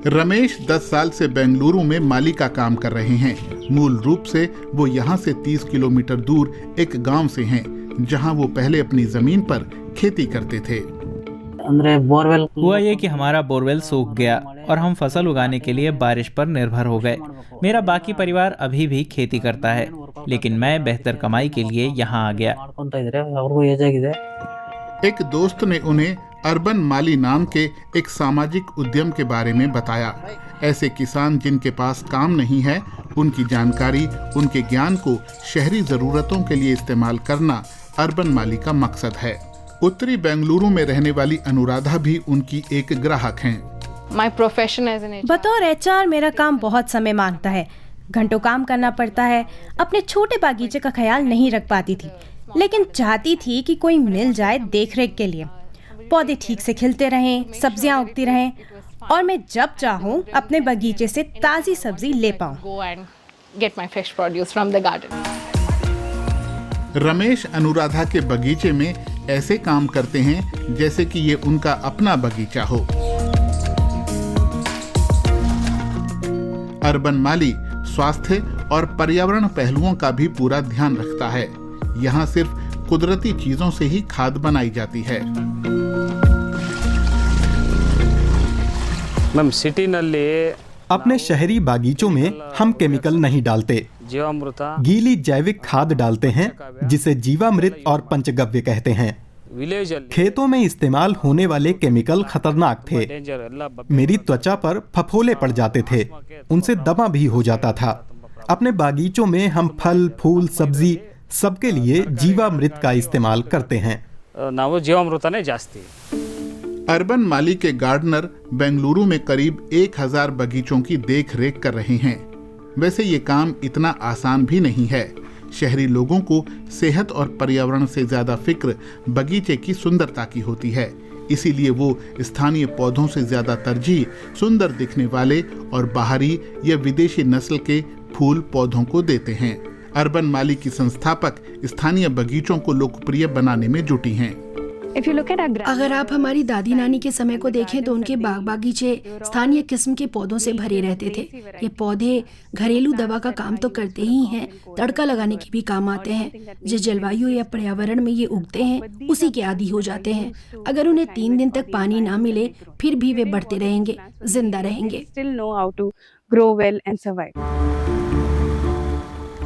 रमेश 10 साल से बेंगलुरु में माली का काम कर रहे हैं। मूल रूप से वो यहाँ से 30 किलोमीटर दूर एक गांव से हैं, जहाँ वो पहले अपनी जमीन पर खेती करते थे। हुआ ये कि हमारा बोरवेल सूख गया और हम फसल उगाने के लिए बारिश पर निर्भर हो गए। मेरा बाकी परिवार अभी भी खेती करता है, लेकिन मैं बेहतर कमाई के लिए यहाँ आ गया। एक दोस्त ने उन्हें अर्बन माली नाम के एक सामाजिक उद्यम के बारे में बताया। ऐसे किसान जिनके पास काम नहीं है, उनकी जानकारी, उनके ज्ञान को शहरी जरूरतों के लिए इस्तेमाल करना अर्बन माली का मकसद है। उत्तरी बेंगलुरु में रहने वाली अनुराधा भी उनकी एक ग्राहक हैं। बतौर HR मेरा काम बहुत समय मांगता है, घंटों काम करना पड़ता है। अपने छोटे बागीचे का ख्याल नहीं रख पाती थी, लेकिन चाहती थी कि कोई मिल जाए देखरेख के लिए। पौधे ठीक से खिलते रहें, सब्जियां उगती रहें और मैं जब चाहूं अपने बगीचे से ताज़ी सब्जी ले पाऊं। रमेश अनुराधा के बगीचे में ऐसे काम करते हैं जैसे कि ये उनका अपना बगीचा हो। अर्बन माली स्वास्थ्य और पर्यावरण पहलुओं का भी पूरा ध्यान रखता है। यहाँ सिर्फ कुदरती चीजों से ही खाद बनाई जाती है। अपने शहरी बागीचों में हम केमिकल नहीं डालते। गीली जैविक खाद डालते हैं, जिसे जीवामृत और पंचगव्य कहते हैं। खेतों में इस्तेमाल होने वाले केमिकल खतरनाक थे। मेरी त्वचा पर फफोले पड़ जाते थे, उनसे दमा भी हो जाता था। अपने बागीचों में हम फल, फूल, सब्जी सबके लिए जीवामृत का इस्तेमाल करते हैं। अर्बन माली के गार्डनर बेंगलुरु में करीब 1000 बगीचों की देख रेख कर रहे हैं। वैसे ये काम इतना आसान भी नहीं है। शहरी लोगों को सेहत और पर्यावरण से ज्यादा फिक्र बगीचे की सुंदरता की होती है, इसीलिए वो स्थानीय पौधों से ज्यादा तरजीह सुंदर दिखने वाले और बाहरी या विदेशी नस्ल के फूल पौधों को देते हैं। अर्बन माली की संस्थापक स्थानीय बगीचों को लोकप्रिय बनाने में जुटी हैं। अगर आप हमारी दादी नानी के समय को देखें तो उनके बाग बागीचे स्थानीय किस्म के पौधों से भरे रहते थे। ये पौधे घरेलू दवा का काम तो करते ही हैं, तड़का लगाने के भी काम आते हैं। जिस जलवायु या पर्यावरण में ये उगते हैं, उसी के आदी हो जाते हैं। अगर उन्हें 3 दिन तक पानी ना मिले, फिर भी वे बढ़ते रहेंगे, जिंदा रहेंगे।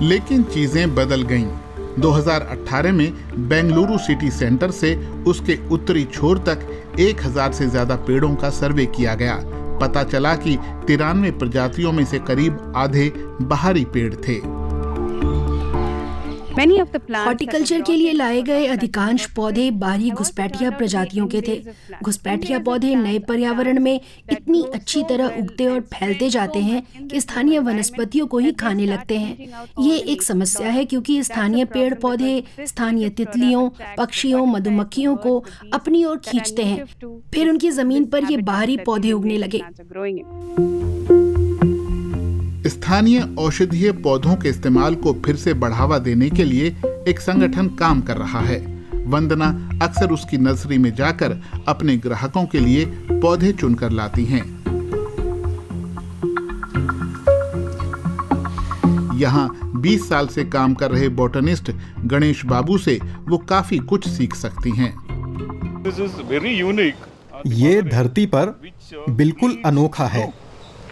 लेकिन चीजें बदल गईं। 2018 में बेंगलुरु सिटी सेंटर से उसके उत्तरी छोर तक 1000 से ज्यादा पेड़ों का सर्वे किया गया। पता चला कि 93 प्रजातियों में से करीब आधे बाहरी पेड़ थे। हॉर्टिकल्चर के लिए लाए गए अधिकांश पौधे बाहरी घुसपैठिया प्रजातियों के थे। घुसपैठिया पौधे नए पर्यावरण में इतनी अच्छी तरह उगते और फैलते जाते हैं कि स्थानीय वनस्पतियों को ही खाने लगते हैं। ये एक समस्या है, क्योंकि स्थानीय पेड़ पौधे स्थानीय तितलियों, पक्षियों, मधुमक्खियों को अपनी ओर खींचते हैं। फिर उनकी जमीन पर ये बाहरी पौधे उगने लगे। स्थानीय औषधीय पौधों के इस्तेमाल को फिर से बढ़ावा देने के लिए एक संगठन काम कर रहा है। वंदना अक्सर उसकी नर्सरी में जाकर अपने ग्राहकों के लिए पौधे चुनकर लाती हैं। यहाँ 20 साल से काम कर रहे बॉटनिस्ट गणेश बाबू से वो काफी कुछ सीख सकती हैं। ये धरती पर बिल्कुल अनोखा है,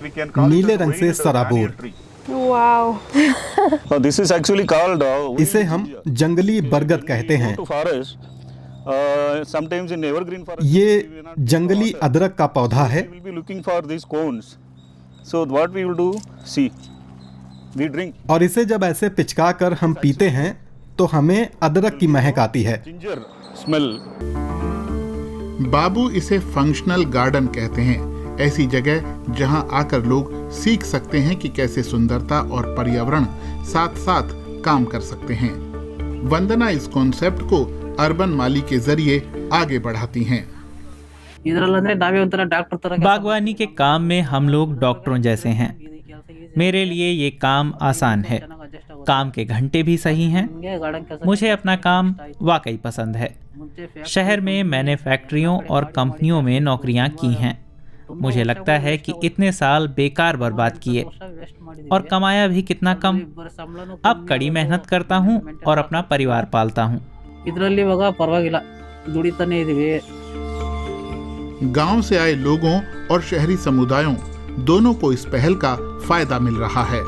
नीले रंग से सराबोर। इसे हम जंगली बरगद कहते हैं। ये जंगली अदरक का पौधा है। और इसे जब ऐसे पिचका कर हम पीते हैं तो हमें अदरक की महक आती है। बाबू इसे फंक्शनल गार्डन कहते हैं, ऐसी जगह जहां आकर लोग सीख सकते हैं कि कैसे सुंदरता और पर्यावरण साथ साथ काम कर सकते हैं। वंदना इस कॉन्सेप्ट को अर्बन माली के जरिए आगे बढ़ाती हैं। बागवानी के काम में हम लोग डॉक्टरों जैसे हैं। मेरे लिए ये काम आसान है। काम के घंटे भी सही हैं। मुझे अपना काम वाकई पसंद है। शहर में मैंने फैक्ट्रियों और कंपनियों में नौकरियां की हैं। मुझे लगता है कि इतने साल बेकार बर्बाद किए और कमाया भी कितना कम। अब कड़ी मेहनत करता हूँ और अपना परिवार पालता हूँ। गांव से आए लोगों और शहरी समुदायों दोनों को इस पहल का फायदा मिल रहा है।